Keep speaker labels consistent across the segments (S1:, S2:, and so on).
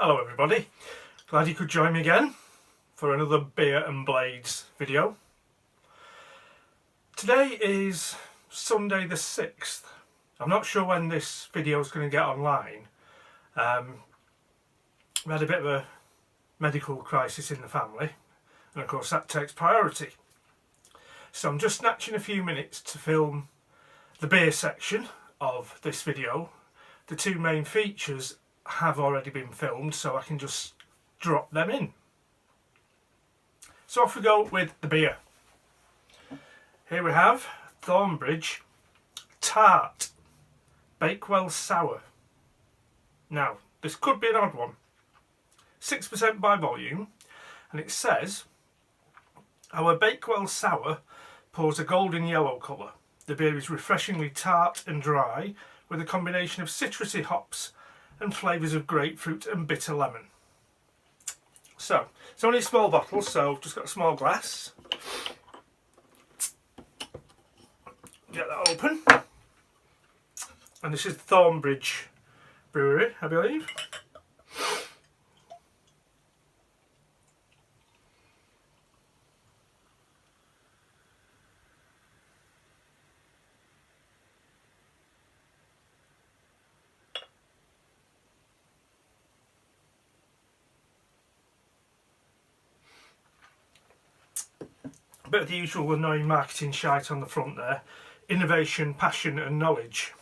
S1: Hello everybody, glad you could join me again for another Beer and Blades video. Today is Sunday the 6th. I'm not sure when this video is going to get online. We had a bit of a medical crisis in the family and of course that takes priority. So I'm just snatching a few minutes to film the beer section of this video. The two main features have already been filmed, so I can just drop them in. So off we go with the beer. Here we have Thornbridge Tart Bakewell Sour. Now this could be an odd one. 6% by volume, and it says our Bakewell Sour pours a golden yellow colour. The beer is refreshingly tart and dry with a combination of citrusy hops and flavours of grapefruit and bitter lemon. So, it's only a small bottle, so just got a small glass. Get that open. And this is Thornbridge Brewery, I believe. A bit of the usual annoying marketing shite on the front there. Innovation, passion and knowledge.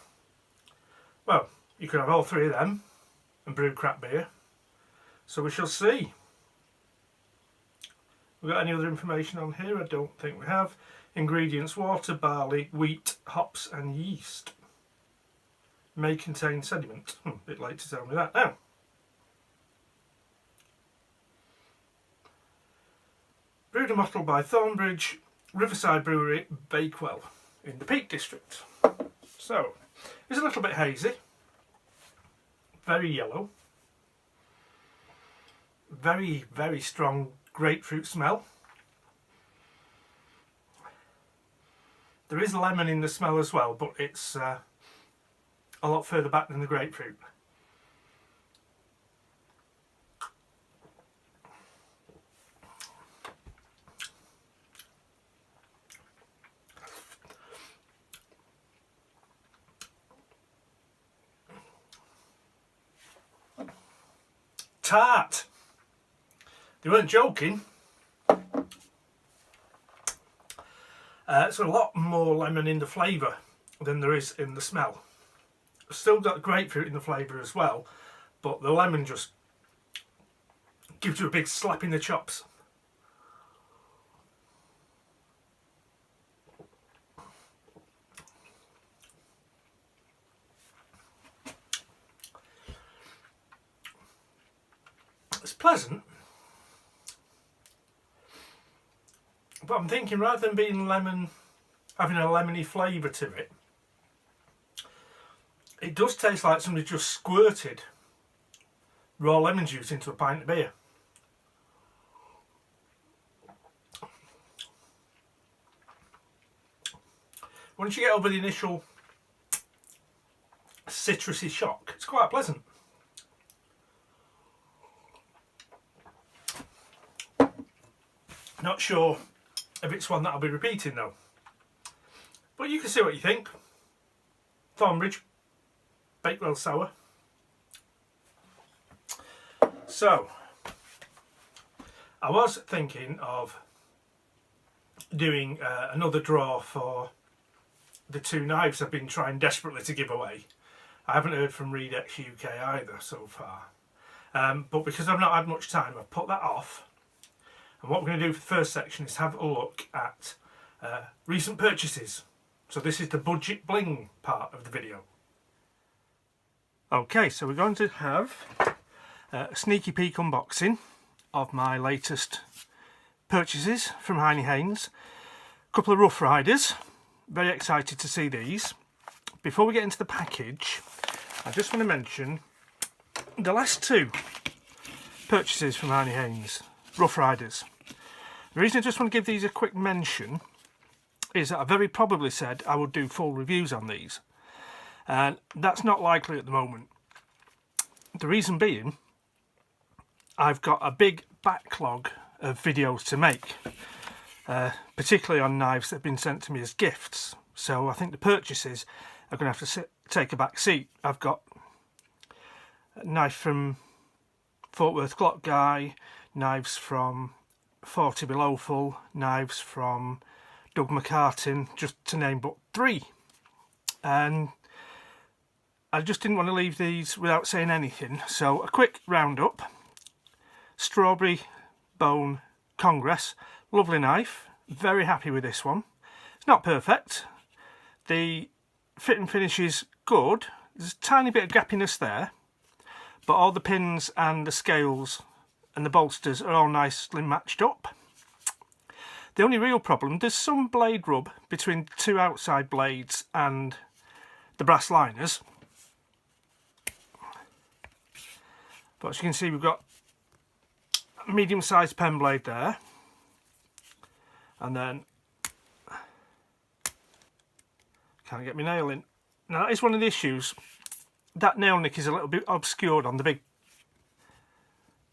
S1: Well, you could have all three of them and brew crap beer. So we shall see. We got any other information on here? I don't think we have. Ingredients: water, barley, wheat, hops and yeast. May contain sediment. A bit late to tell me that now. Brewed and bottled by Thornbridge Riverside Brewery, Bakewell, in the Peak District. So, it's a little bit hazy, very yellow, very, very strong grapefruit smell. There is lemon in the smell as well, but it's a lot further back than the grapefruit. Tart. They weren't joking. It's a lot more lemon in the flavour than there is in the smell. Still got grapefruit in the flavour as well, but the lemon just gives you a big slap in the chops. It's pleasant, but I'm thinking rather than being lemon, having a lemony flavour to it, it does taste like somebody just squirted raw lemon juice into a pint of beer. Once you get over the initial citrusy shock, it's quite pleasant. Not sure if it's one that I'll be repeating though, but you can see what you think. Thornbridge Bakewell Sour. So I was thinking of doing another draw for the two knives I've been trying desperately to give away. I haven't heard from Redex UK either so far, but because I've not had much time, I've put that off. And what we're going to do for the first section is have a look at recent purchases. So this is the budget bling part of the video. Okay, so we're going to have a sneaky peek unboxing of my latest purchases from Heine Haynes. A couple of Rough Riders. Very excited to see these. Before we get into the package, I just want to mention the last two purchases from Heine Haynes. Rough Riders. The reason I just want to give these a quick mention is that I very probably said I would do full reviews on these, and that's not likely at the moment. The reason being I've got a big backlog of videos to make, particularly on knives that have been sent to me as gifts. So I think the purchases are going to have to take a back seat. I've got a knife from Fort Worth Glock Guy, knives from 40 Below Full, knives from Doug McCartin, just to name but 3. And I just didn't want to leave these without saying anything. So a quick roundup. Strawberry Bone Congress, lovely knife, very happy with this one. It's not perfect, the fit and finish is good, there's a tiny bit of gappiness there, but all the pins and the scales and the bolsters are all nicely matched up. The only real problem, there's some blade rub between the 2 outside blades and the brass liners, but as you can see we've got medium-sized pen blade there, and then can't get my nail in. Now that is one of the issues, that nail nick is a little bit obscured on the big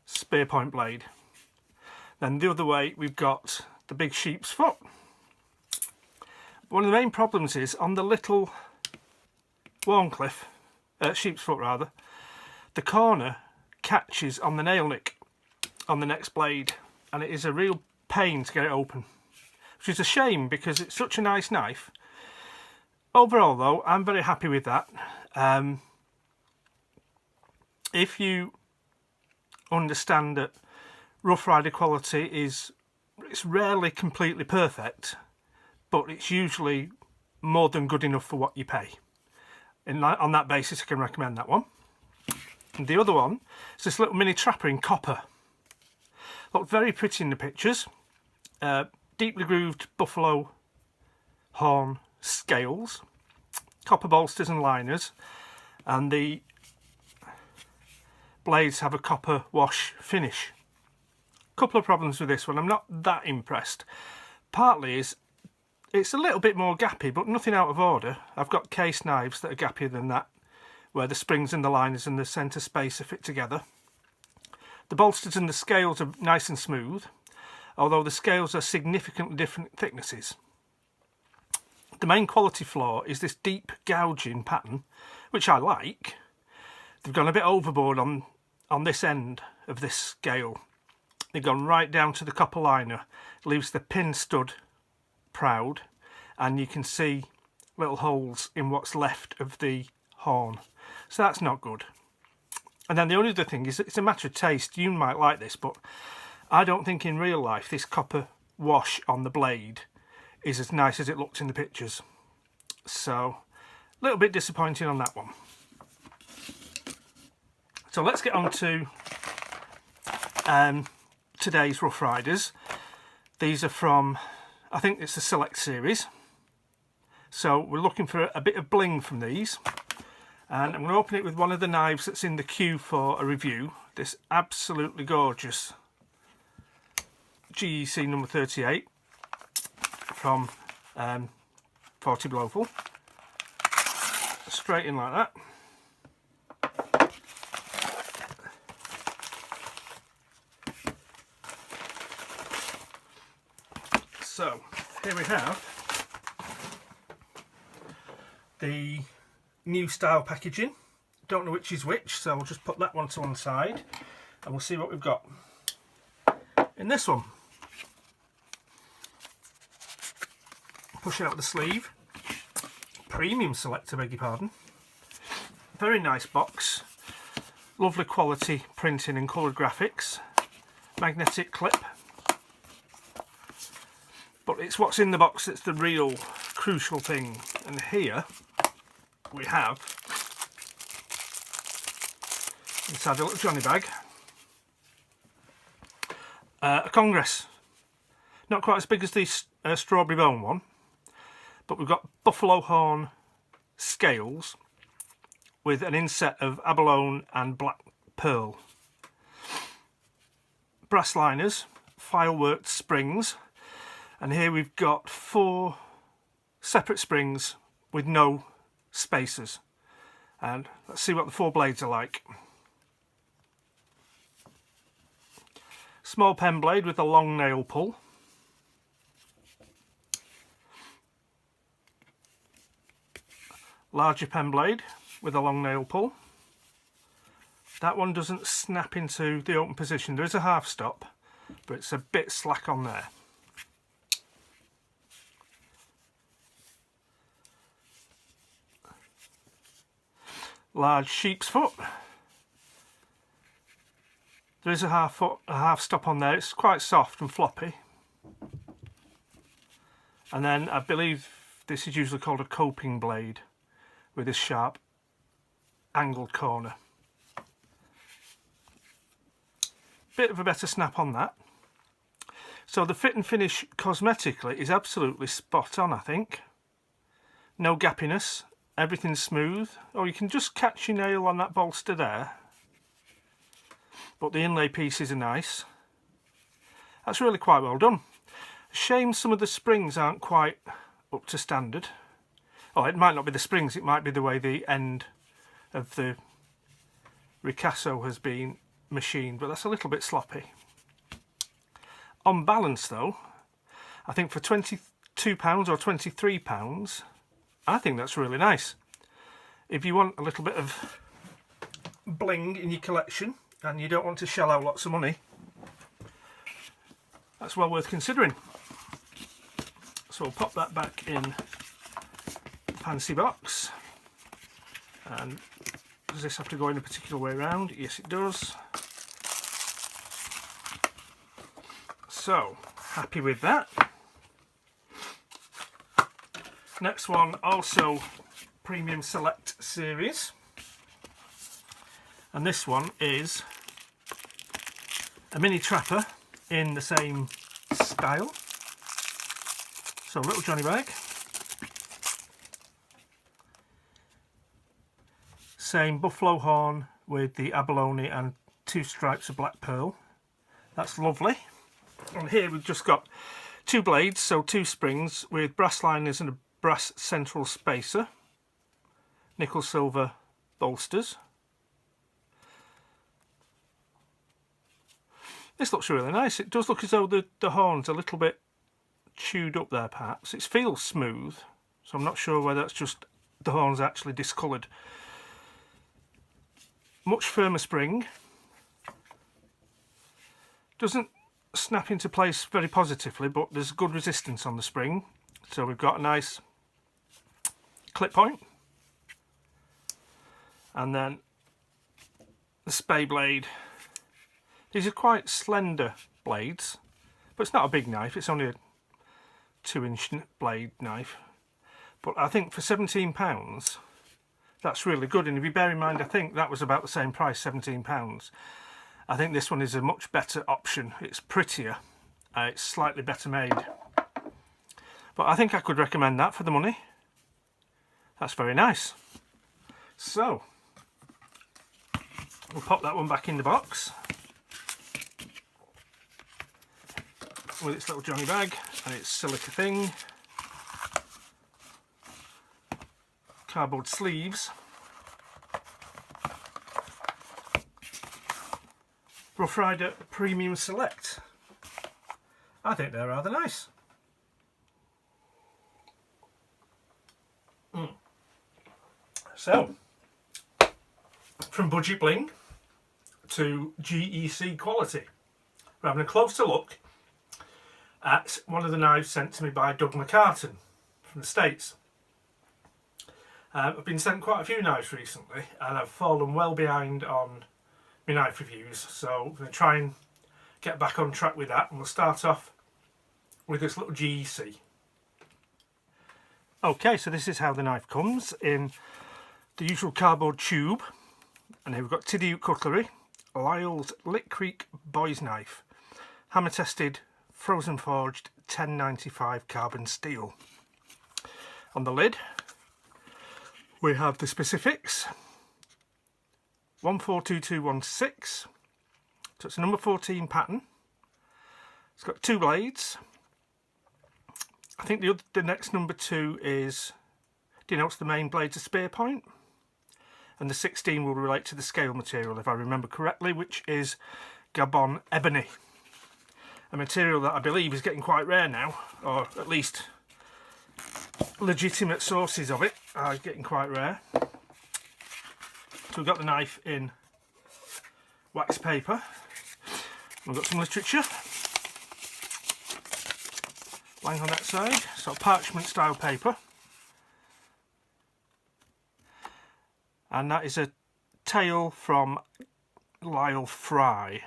S1: spear point blade. Then the other way we've got the big sheep's foot. One of the main problems is on the little Warncliffe, sheep's foot rather, the corner catches on the nail nick on the next blade, and it is a real pain to get it open, which is a shame because it's such a nice knife. Overall though, I'm very happy with that. If you understand that rough rider quality it's rarely completely perfect, but it's usually more than good enough for what you pay. On that basis I can recommend that one. And the other one is this little mini trapper in copper. Looked very pretty in the pictures. Deeply grooved buffalo horn scales, copper bolsters and liners, and the blades have a copper wash finish. Couple of problems with this one, I'm not that impressed. Partly is it's a little bit more gappy, but nothing out of order. I've got case knives that are gappier than that, where the springs and the liners and the centre spacer fit together. The bolsters and the scales are nice and smooth, although the scales are significantly different thicknesses. The main quality flaw is this deep gouging pattern, which I like. They've gone a bit overboard on this end of this scale. They've gone right down to the copper liner, leaves the pin stud proud, and you can see little holes in what's left of the horn. So that's not good. And then the only other thing is it's a matter of taste. You might like this, but I don't think in real life this copper wash on the blade is as nice as it looked in the pictures. So a little bit disappointing on that one. So let's get on to today's Rough Riders. These are from, I think it's the Select series. So we're looking for a bit of bling from these. And I'm going to open it with one of the knives that's in the queue for a review. This absolutely gorgeous GEC number 38 from 40 Below Full. Straight in like that. So here we have the new style packaging. Don't know which is which, so we'll just put that one to one side and we'll see what we've got in this one. Push out the sleeve. Premium Select, I beg your pardon. Very nice box. Lovely quality printing and coloured graphics. Magnetic clip. But it's what's in the box that's the real crucial thing. And here we have inside a little Johnny bag a Congress, not quite as big as the Strawberry Bone one, but we've got buffalo horn scales with an inset of abalone and black pearl, brass liners, file worked springs, and here we've got 4 separate springs with no spacers. And let's see what the 4 blades are like. Small pen blade with a long nail pull. Larger pen blade with a long nail pull. That one doesn't snap into the open position. There is a half stop, but it's a bit slack on there. Large sheep's foot. There is a half stop on there. It's quite soft and floppy. And then I believe this is usually called a coping blade with this sharp angled corner. Bit of a better snap on that. So the fit and finish cosmetically is absolutely spot on, I think. No gappiness, everything's smooth. Oh, you can just catch your nail on that bolster there. But the inlay pieces are nice. That's really quite well done. Shame some of the springs aren't quite up to standard. Oh, it might not be the springs, it might be the way the end of the ricasso has been machined, but that's a little bit sloppy. On balance though, I think for £22 or £23, I think that's really nice. If you want a little bit of bling in your collection and you don't want to shell out lots of money, that's well worth considering. So we'll pop that back in the fancy box. And does this have to go in a particular way around? Yes, it does. So, happy with that. Next one, also Premium Select series. And this one is a mini trapper in the same style. So, little Johnny bag. Same buffalo horn with the abalone and 2 stripes of black pearl. That's lovely. And here we've just got 2 blades, so 2 springs with brass liners and a brass central spacer. Nickel silver bolsters. This looks really nice. It does look as though the horn's a little bit chewed up there perhaps. It feels smooth, so I'm not sure whether that's just the horn's actually discoloured. Much firmer spring. Doesn't snap into place very positively, but there's good resistance on the spring. So we've got a nice clip point. And then the spay blade. These are quite slender blades, but it's not a big knife. It's only a 2-inch blade knife. But I think for £17, that's really good. And if you bear in mind, I think that was about the same price, £17. I think this one is a much better option. It's prettier, it's slightly better made. But I think I could recommend that for the money. That's very nice. So, we'll pop that one back in the box with its little Johnny bag and its silica thing. Cardboard sleeves. Rough Rider Premium Select. I think they're rather nice. So, from budget bling to GEC quality, we're having a closer look at one of the knives sent to me by Doug McCartan from the States. I've been sent quite a few knives recently and I've fallen well behind on my knife reviews, so I'm going to try and get back on track with that, and we'll start off with this little GEC. Okay, so this is how the knife comes, in the usual cardboard tube, and here we've got Tidioute Cutlery, Lyle's Lick Creek Boys Knife, hammer tested, frozen forged 1095 carbon steel. On the lid we have the specifics. 142216, so it's a number 14 pattern. It's got 2 blades. I think the next number 2 denotes the main blade's a spear point, and the 16 will relate to the scale material if I remember correctly, which is Gabon ebony. a material that I believe is getting quite rare now, or at least legitimate sources of it are getting quite rare. So we've got the knife in wax paper. We've got some literature lying on that side, so parchment style paper. And that is a tale from Lyle Fry.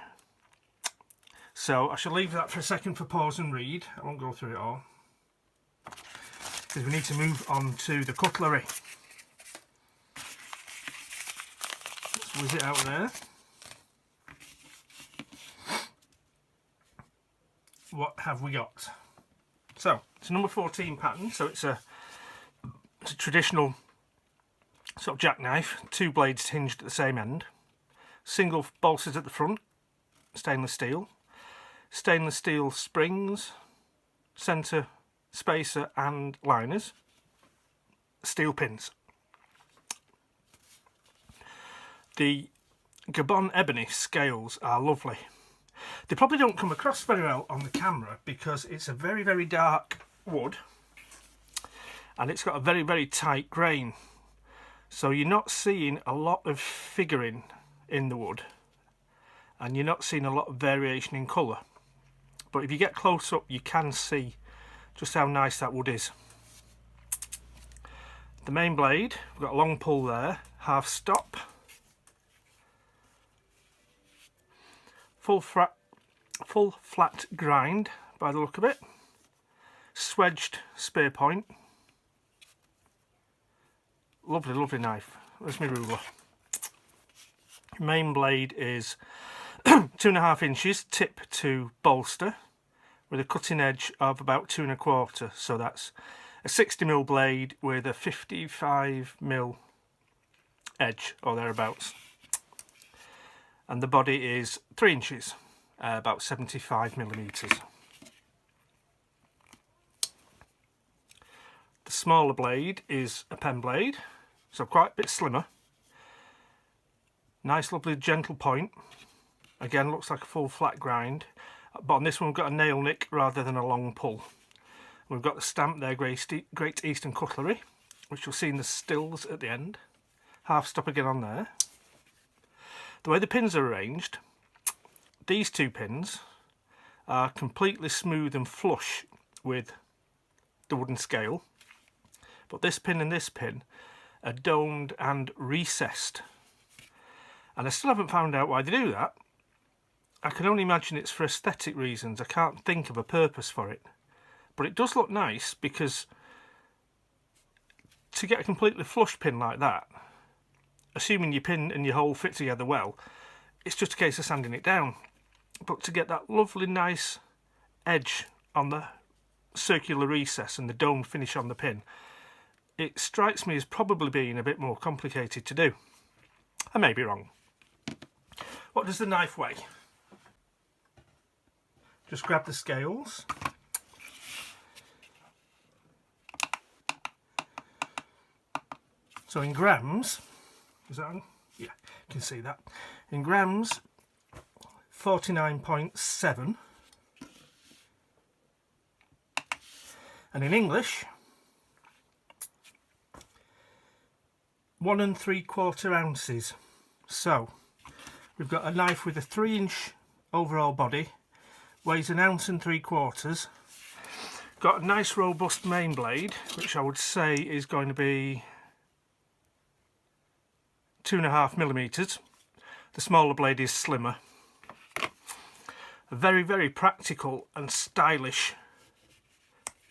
S1: So I shall leave that for a second for pause and read. I won't go through it all, because we need to move on to the cutlery. Let's whiz it out there. What have we got? So it's a number 14 pattern, so it's a traditional sort of jackknife, 2 blades hinged at the same end, single bolsters at the front, stainless steel springs, centre spacer and liners, steel pins. The Gabon ebony scales are lovely. They probably don't come across very well on the camera because it's a very, very dark wood and it's got a very, very tight grain. So you're not seeing a lot of figuring in the wood and you're not seeing a lot of variation in colour. But if you get close up, you can see just how nice that wood is. The main blade, we've got a long pull there, half stop, full flat grind by the look of it, swedged spear point. Lovely, lovely knife. There's my ruler. Main blade is 2.5 inches tip to bolster with a cutting edge of about 2 1/4. So that's a 60mm blade with a 55mm edge or thereabouts. And the body is 3 inches, about 75mm. The smaller blade is a pen blade, so quite a bit slimmer. Nice lovely gentle point. Again, looks like a full flat grind, but on this one we've got a nail nick rather than a long pull. We've got the stamp there, Great Eastern Cutlery, which you'll see in the stills at the end. Half stop again on there. The way the pins are arranged, these 2 pins are completely smooth and flush with the wooden scale, but this pin and this pin are domed and recessed, and I still haven't found out why they do that. I can only imagine it's for aesthetic reasons. I can't think of a purpose for it, but it does look nice because to get a completely flush pin like that, assuming your pin and your hole fit together well, it's just a case of sanding it down. But to get that lovely nice edge on the circular recess and the domed finish on the pin, it strikes me as probably being a bit more complicated to do. I may be wrong. What does the knife weigh? Just grab the scales. So in grams, is that on? Yeah, you can see that. In grams, 49.7. And in English, 1 3/4 ounces. So we've got a knife with a 3-inch overall body, weighs 1 3/4 ounces. Got a nice robust main blade, which I would say is going to be 2.5mm. The smaller blade is slimmer. A very, very practical and stylish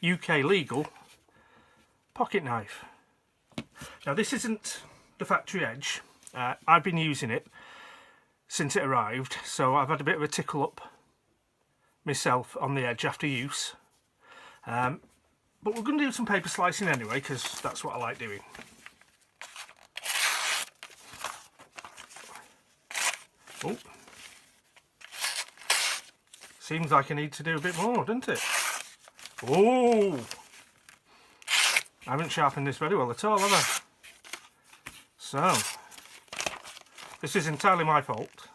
S1: UK legal pocket knife. Now this isn't the factory edge. I've been using it since it arrived, so I've had a bit of a tickle up myself on the edge after use. But we're going to do some paper slicing anyway, because that's what I like doing. Oh, seems like I need to do a bit more, doesn't it? Oh, I haven't sharpened this very well at all, have I? So, this is entirely my fault,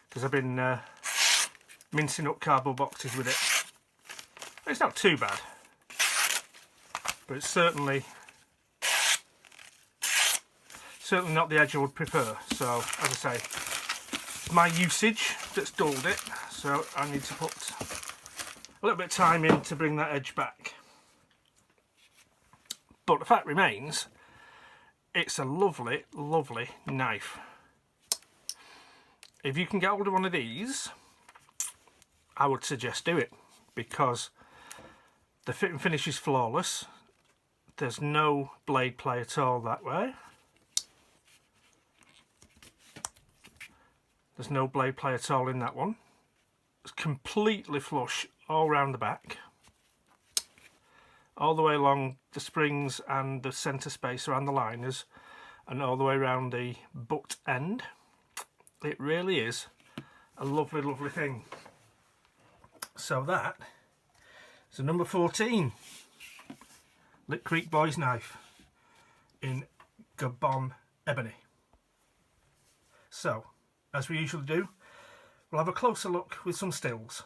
S1: because I've been mincing up cardboard boxes with it. It's not too bad, but it's certainly not the edge I would prefer. So as I say, it's my usage that's dulled it, so I need to put a little bit of time in to bring that edge back. But the fact remains, it's a lovely, lovely knife. If you can get hold of one of these, I would suggest do it, because the fit and finish is flawless. There's no blade play at all that way. There's no blade play at all in that one. It's completely flush all round the back, all the way along the springs and the centre space around the liners, and all the way around the butt end. It really is a lovely, lovely thing. So that is a number 14 Lick Creek Boys knife in Gabon ebony. So, as we usually do, we'll have a closer look with some stills.